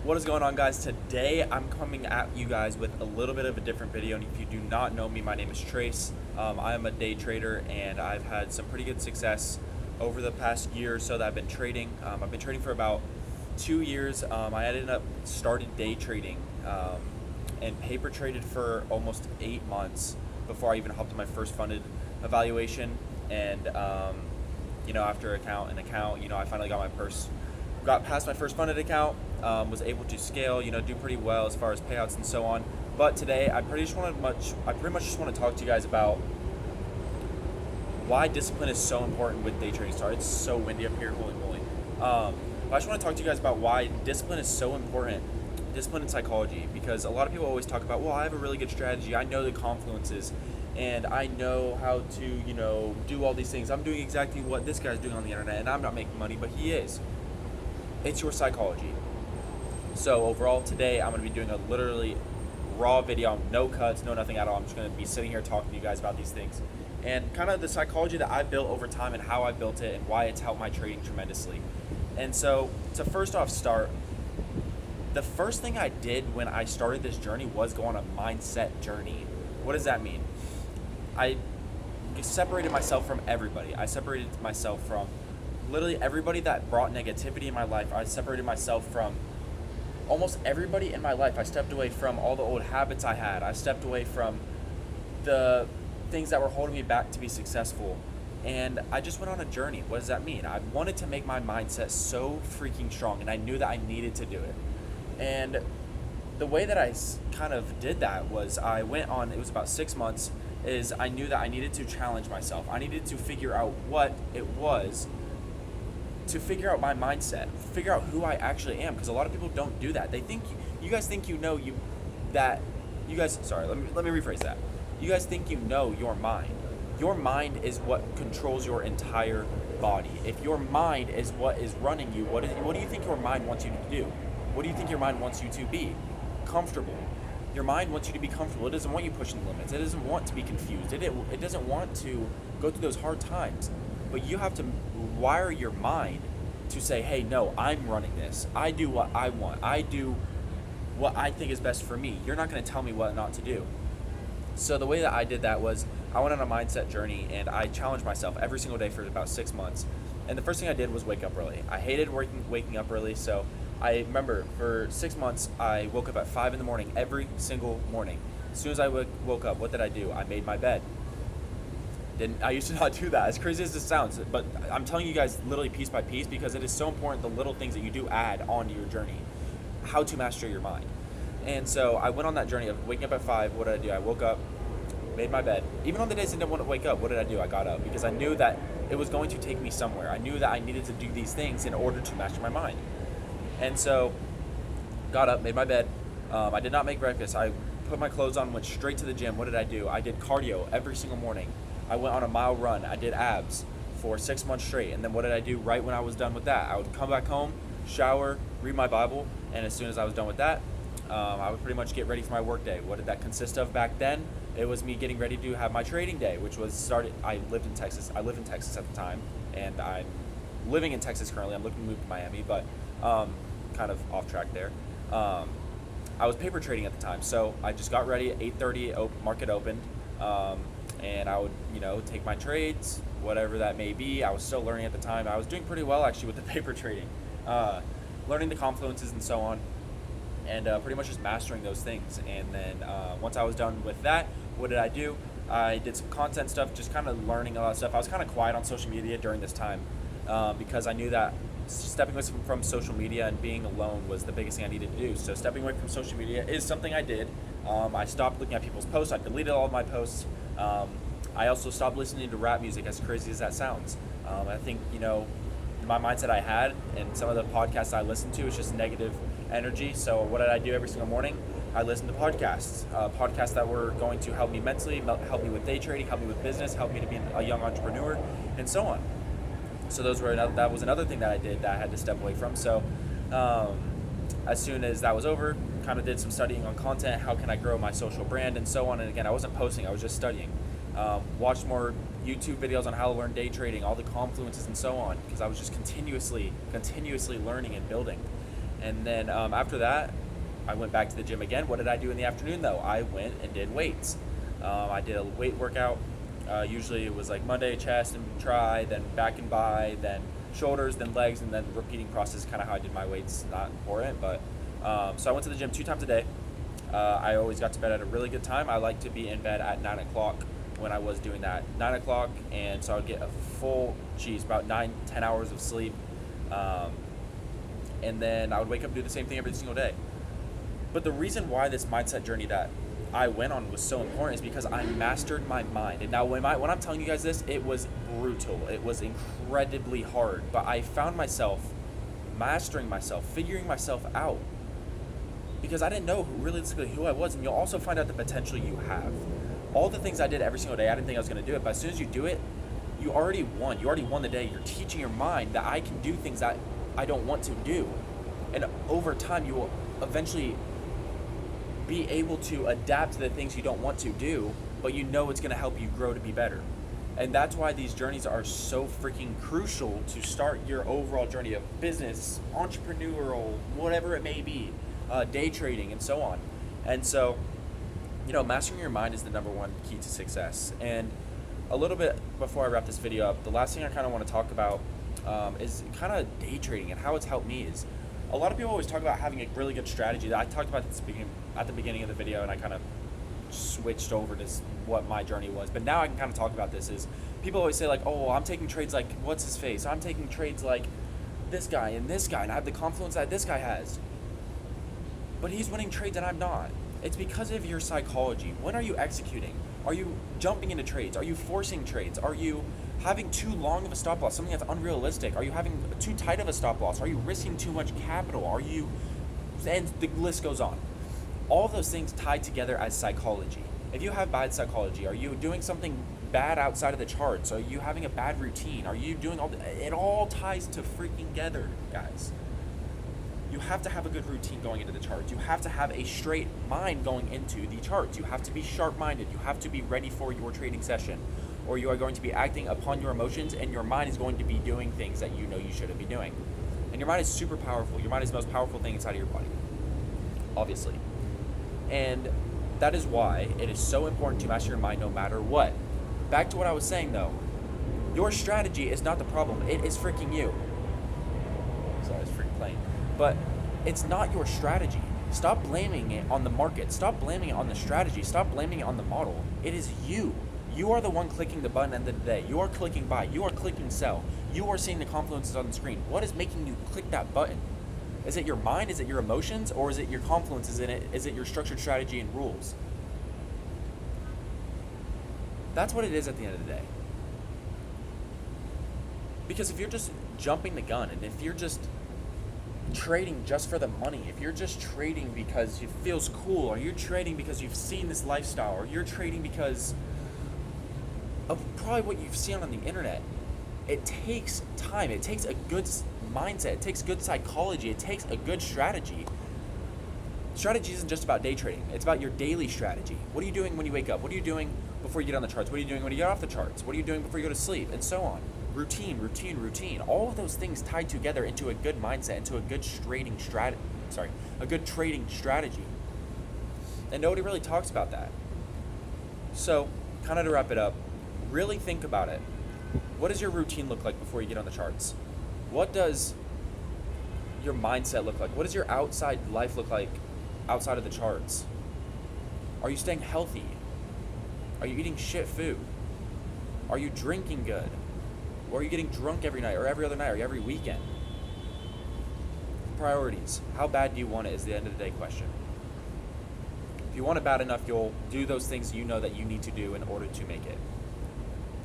What is going on, guys? Today I'm coming at you guys with a little bit of a different video, and if you do not know me, my name is Trace. I am a day trader, and I've had some pretty good success over the past year or so that I've been trading. I've been trading for about 2 years. I ended up started day trading and paper traded for almost 8 months before I even hopped on my first funded evaluation. And after an account, I finally got past my first funded account, was able to scale, do pretty well as far as payouts and so on. But today, I pretty much just want to talk to you guys about why discipline is so important with day trading. Sorry, it's so windy up here, holy moly. But I just want to talk to you guys about why discipline is so important, discipline and psychology, because a lot of people always talk about, well, I have a really good strategy, I know the confluences, and I know how to, do all these things. I'm doing exactly what this guy's doing on the internet, and I'm not making money, but he is. It's your psychology. So overall, today I'm going to be doing a literally raw video, no cuts, no nothing at all. I'm just going to be sitting here talking to you guys about these things and kind of the psychology that I've built over time and how I built it and why it's helped my trading tremendously. And so to first off start, the first thing I did when I started this journey was go on a mindset journey. What does that mean? I separated myself from everybody. I separated myself from literally everybody that brought negativity in my life. I separated myself from almost everybody in my life. I stepped away from all the old habits I had. I stepped away from the things that were holding me back to be successful. And I just went on a journey. What does that mean? I wanted to make my mindset so freaking strong, and I knew that I needed to do it. And the way that I kind of did that was I went on, it was about 6 months, is I knew that I needed to challenge myself. I needed to figure out what it was, to figure out my mindset, figure out who I actually am, because a lot of people don't do that. They think, you guys think let me rephrase that. You guys think you know your mind. Your mind is what controls your entire body. If your mind is what is running you, what do you think your mind wants you to do? What do you think your mind wants you to be? Comfortable. Your mind wants you to be comfortable. It doesn't want you pushing the limits. It doesn't want to be confused. It doesn't want to go through those hard times. But you have to wire your mind to say, hey, no, I'm running this. I do what I want. I do what I think is best for me. You're not going to tell me what not to do. So the way that I did that was I went on a mindset journey, and I challenged myself every single day for about 6 months. And the first thing I did was wake up early. I hated waking up early, so I remember for 6 months I woke up at 5 in the morning every single morning. As soon as I woke up, what did I do? I made my bed. I used to not do that, as crazy as this sounds, but I'm telling you guys literally piece by piece, because it is so important, the little things that you do add onto your journey, how to master your mind. And so I went on that journey of waking up at 5. What did I do? I woke up, made my bed. Even on the days I didn't want to wake up, what did I do? I got up, because I knew that it was going to take me somewhere. I knew that I needed to do these things in order to master my mind. And so got up, made my bed. I did not make breakfast. I put my clothes on, went straight to the gym. What did I do? I did cardio every single morning. I went on a mile run. I did abs for 6 months straight. And then what did I do right when I was done with that? I would come back home, shower, read my Bible, and as soon as I was done with that, I would pretty much get ready for my work day. What did that consist of back then? It was me getting ready to have my trading day, which was I lived in Texas. I lived in Texas at the time, and I'm living in Texas currently. I'm looking to move to Miami, but kind of off track there. I was paper trading at the time, so I just got ready at 8:30. Market opened. And I would, take my trades, whatever that may be. I was still learning at the time. I was doing pretty well, actually, with the paper trading, learning the confluences and so on, and pretty much just mastering those things. And then once I was done with that, what did I do? I did some content stuff, just kind of learning a lot of stuff. I was kind of quiet on social media during this time because I knew that stepping away from social media and being alone was the biggest thing I needed to do. So stepping away from social media is something I did. I stopped looking at people's posts. I deleted all of my posts. I also stopped listening to rap music, as crazy as that sounds. I think, my mindset I had and some of the podcasts I listened to is just negative energy. So what did I do every single morning? I listened to podcasts that were going to help me mentally, help me with day trading, help me with business, help me to be a young entrepreneur, and so on. So that was another thing that I did that I had to step away from. So as soon as that was over, kind of did some studying on content, how can I grow my social brand and so on. And again, I wasn't posting, I was just studying. Watched more YouTube videos on how to learn day trading, all the confluences and so on, because I was just continuously learning and building. And then after that, I went back to the gym again. What did I do in the afternoon though? I went and did weights. I did a weight workout. Usually it was like Monday chest and try, then back and bi, then shoulders, then legs, and then repeating process. Kind of how I did my weights. Not important, but so I went to the gym 2 times a day. I always got to bed at a really good time. I like to be in bed at 9 o'clock when I was doing that. 9 o'clock, and so I would get a full, about 9-10 hours of sleep. And then I would wake up and do the same thing every single day. But the reason why this mindset journey that I went on was so important is because I mastered my mind. And now when I'm telling you guys this, it was brutal. It was incredibly hard. But I found myself mastering myself, figuring myself out. Because I didn't know realistically who I was. And you'll also find out the potential you have. All the things I did every single day, I didn't think I was going to do it. But as soon as you do it, you already won. You already won the day. You're teaching your mind that I can do things that I don't want to do. And over time, you will eventually be able to adapt to the things you don't want to do, but you know it's going to help you grow to be better. And that's why these journeys are so freaking crucial to start your overall journey of business, entrepreneurial, whatever it may be, day trading, and so on. And so, mastering your mind is the number one key to success. And a little bit before I wrap this video up, the last thing I kind of want to talk about is kind of day trading and how it's helped me. Is a lot of people always talk about having a really good strategy. I talked about this at the beginning of the video, and I kind of switched over to what my journey was. But now I can kind of talk about this. Is people always say like, oh, I'm taking trades like what's his face? I'm taking trades like this guy, and I have the confluence that this guy has. But he's winning trades and I'm not. It's because of your psychology. When are you executing? Are you jumping into trades? Are you forcing trades? Are you having too long of a stop loss, something that's unrealistic? Are you having too tight of a stop loss? Are you risking too much capital? And the list goes on. All of those things tie together as psychology. If you have bad psychology, are you doing something bad outside of the charts? Are you having a bad routine? Are you doing it all ties to freaking together, guys. You have to have a good routine going into the charts. You have to have a straight mind going into the charts. You have to be sharp-minded. You have to be ready for your trading session, or you are going to be acting upon your emotions, and your mind is going to be doing things that you know you shouldn't be doing. And your mind is super powerful. Your mind is the most powerful thing inside of your body, obviously. And that is why it is so important to master your mind no matter what. Back to what I was saying though. Your strategy is not the problem. It is freaking you. Sorry, it's freaking playing. But it's not your strategy. Stop blaming it on the market. Stop blaming it on the strategy. Stop blaming it on the model. It is you. You are the one clicking the button at the end of the day. You are clicking buy. You are clicking sell. You are seeing the confluences on the screen. What is making you click that button? Is it your mind? Is it your emotions? Or is it your confluences in it? Is it your structured strategy and rules? That's what it is at the end of the day. Because if you're just jumping the gun, and if you're just trading just for the money, if you're just trading because it feels cool, or you're trading because you've seen this lifestyle, or you're trading because of probably what you've seen on the internet, it takes time. It takes a good mindset. It takes good psychology. It takes a good strategy. Strategy isn't just about day trading. It's about your daily strategy. What are you doing when you wake up? What are you doing before you get on the charts? What are you doing when you get off the charts? What are you doing before you go to sleep? And so on. Routine. All of those things tied together into a good mindset, into a good trading strategy. And nobody really talks about that. So, kind of to wrap it up, really think about it. What does your routine look like before you get on the charts? What does your mindset look like? What does your outside life look like outside of the charts? Are you staying healthy? Are you eating shit food? Are you drinking good? Or are you getting drunk every night, or every other night, or every weekend? Priorities. How bad do you want it is the end of the day question. If you want it bad enough, you'll do those things you know that you need to do in order to make it.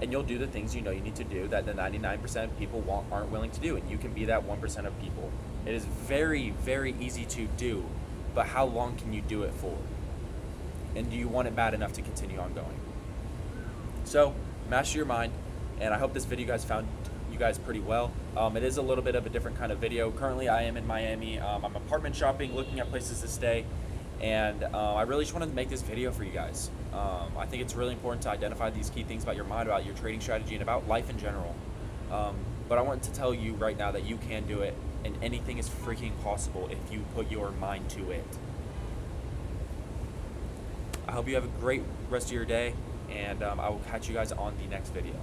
And you'll do the things you know you need to do that the 99% of people aren't willing to do, and you can be that 1% of people. It is very, very easy to do, but how long can you do it for? And do you want it bad enough to continue on going? So, master your mind, and I hope this video found you guys pretty well. It is a little bit of a different kind of video. Currently, I am in Miami. I'm apartment shopping, looking at places to stay, and I really just wanted to make this video for you guys. I think it's really important to identify these key things about your mind, about your trading strategy, and about life in general. But I want to tell you right now that you can do it. and anything is freaking possible if you put your mind to it. I hope you have a great rest of your day, and I will catch you guys on the next video.